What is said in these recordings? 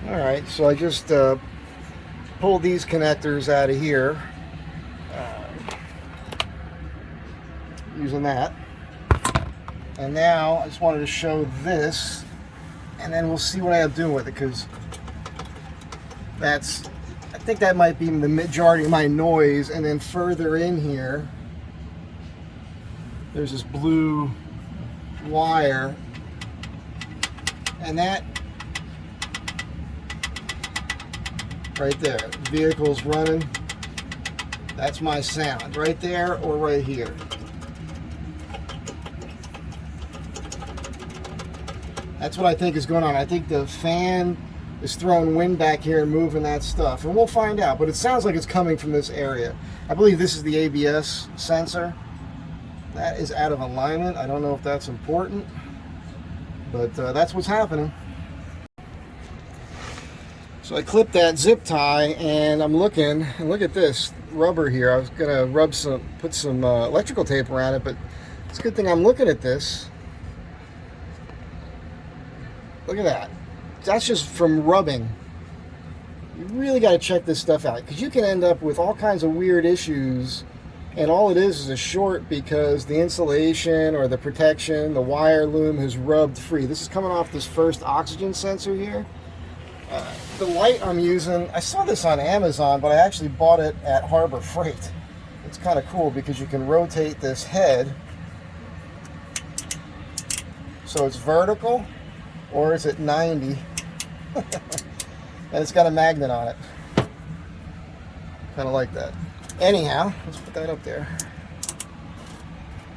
Alright, so I just pulled these connectors out of here using that. And now I just wanted to show this, and then we'll see what I have to do with it, because I think that might be the majority of my noise. And then further in here, there's this blue wire, and that right there, vehicle's running, that's my sound right there or right here. That's what I think is going on. I think the fan is throwing wind back here and moving that stuff, and we'll find out, but it sounds like it's coming from this area. I believe this is the ABS sensor. That is out of alignment. I don't know if that's important, but that's what's happening. So I clipped that zip tie, and I'm looking, and look at this rubber here. I was gonna put some electrical tape around it, but it's a good thing I'm looking at this. Look at that. That's just from rubbing. You really got to check this stuff out, because you can end up with all kinds of weird issues, and all it is a short because the insulation or the protection, the wire loom has rubbed free. This is coming off this first oxygen sensor here. The light I'm using, I saw this on Amazon, but I actually bought it at Harbor Freight. It's kind of cool because you can rotate this head so it's vertical, or it's at 90. And it's got a magnet on it. Kind of like that. Anyhow, let's put that up there.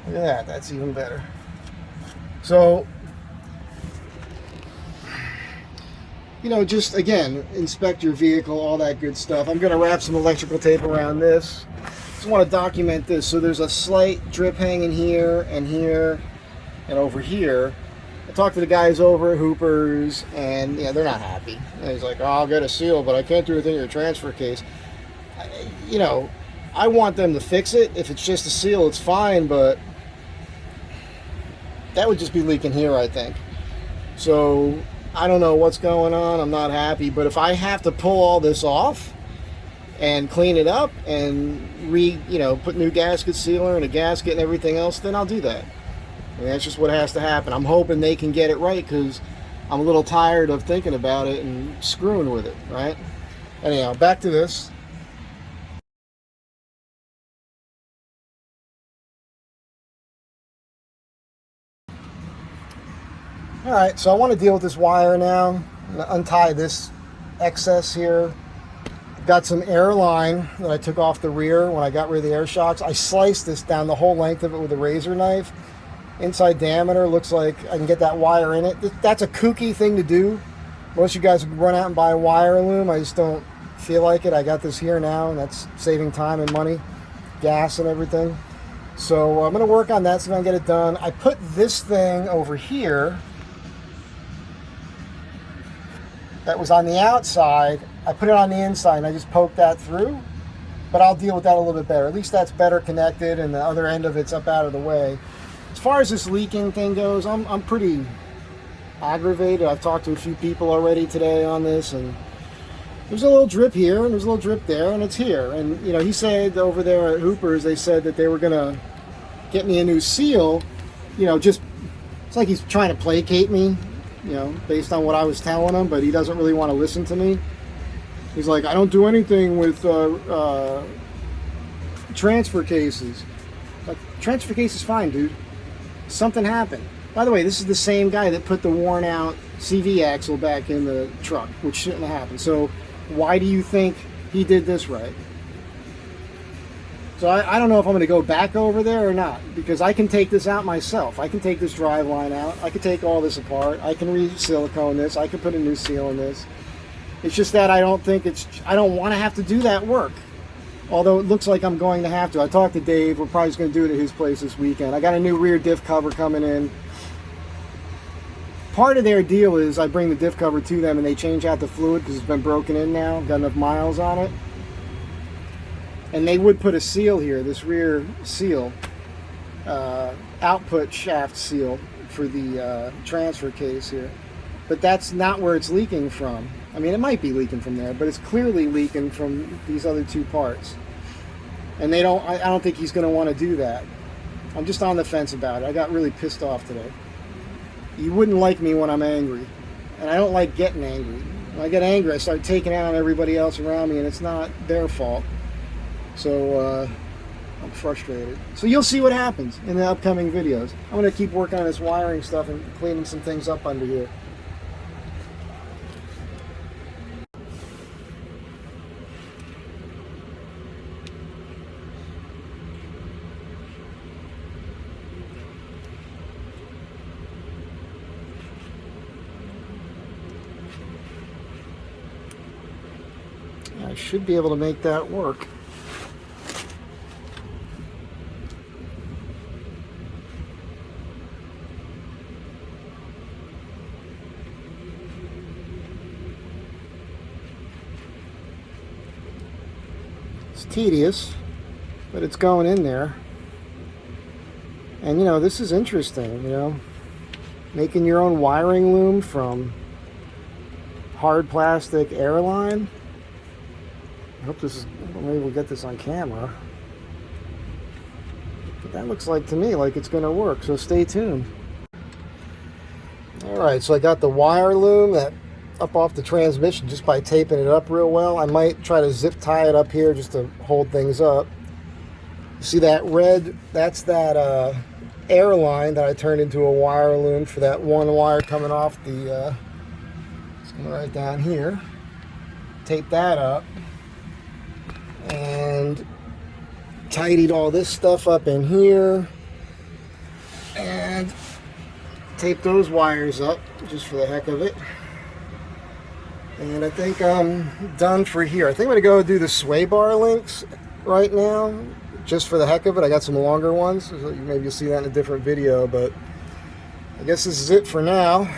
Look at that, that's even better. So, you know, just again, inspect your vehicle, all that good stuff. I'm going to wrap some electrical tape around this. Just want to document this. So there's a slight drip hanging here, and over here. I talked to the guys over at Hooper's, and yeah, they're not happy. And he's like, "Oh, I'll get a seal, but I can't do anything in your transfer case." You know, I want them to fix it. If it's just a seal, it's fine, but that would just be leaking here, I think. So I don't know what's going on. I'm not happy, but if I have to pull all this off and clean it up and put new gasket sealer and a gasket and everything else, then I'll do that. And that's just what has to happen. I'm hoping they can get it right, because I'm a little tired of thinking about it and screwing with it, right? Anyhow, back to this. Alright, so I want to deal with this wire now. I'm going to untie this excess here. I've got some air line that I took off the rear when I got rid of the air shocks. I sliced this down the whole length of it with a razor knife. Inside diameter, looks like I can get that wire in it. That's a kooky thing to do. Most of you guys would run out and buy wire loom. I just don't feel like it. I got this here now, and that's saving time and money, gas and everything. So I'm going to work on that, so I'm going to get it done. I put this thing over here that was on the outside. I put it on the inside, and I just poked that through. But I'll deal with that a little bit better. At least that's better connected, and the other end of it's up out of the way. As far as this leaking thing goes, I'm pretty aggravated. I've talked to a few people already today on this, and there's a little drip here and there's a little drip there, and it's here. And you know, he said over there at Hooper's, they said that they were gonna get me a new seal. You know, just it's like he's trying to placate me, you know, based on what I was telling him, but he doesn't really want to listen to me. He's like, I don't do anything with transfer cases. Like, transfer case is fine, dude. Something happened. By the way, this is the same guy that put the worn out CV axle back in the truck, which shouldn't have happened. So why do you think he did this right? So I don't know if I'm going to go back over there or not, because I can take this out myself. I can take this drive line out. I can take all this apart. I can re-silicone this. I can put a new seal in this. It's just that I don't want to have to do that work. Although it looks like I'm going to have to. I talked to Dave. We're probably just going to do it at his place this weekend. I got a new rear diff cover coming in. Part of their deal is I bring the diff cover to them and they change out the fluid because it's been broken in now. Got enough miles on it. And they would put a seal here, this rear seal, output shaft seal for the transfer case here. but that's not where it's leaking from. I mean, it might be leaking from there, but it's clearly leaking from these other two parts. And I don't think he's going to want to do that. I'm just on the fence about it. I got really pissed off today. You wouldn't like me when I'm angry. And I don't like getting angry. When I get angry, I start taking out everybody else around me, and it's not their fault. So, I'm frustrated. So you'll see what happens in the upcoming videos. I'm going to keep working on this wiring stuff and cleaning some things up under here. I should be able to make that work. It's tedious, but it's going in there. And you know, this is interesting, you know, making your own wiring loom from hard plastic airline. I hope this is, maybe we'll get this on camera. But that looks like to me like it's going to work, so stay tuned. Alright, so I got the wire loom that up off the transmission just by taping it up real well. I might try to zip tie it up here just to hold things up. You see that red? That's that airline that I turned into a wire loom for that one wire coming off the, it's going right down here. Tape that up. And tidied all this stuff up in here and taped those wires up just for the heck of it. And I think I'm done for here. I think I'm going to go do the sway bar links right now just for the heck of it. I got some longer ones, so maybe you'll see that in a different video, but I guess this is it for now.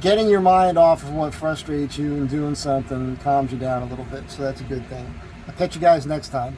Getting your mind off of what frustrates you and doing something calms you down a little bit, so that's a good thing. I'll catch you guys next time.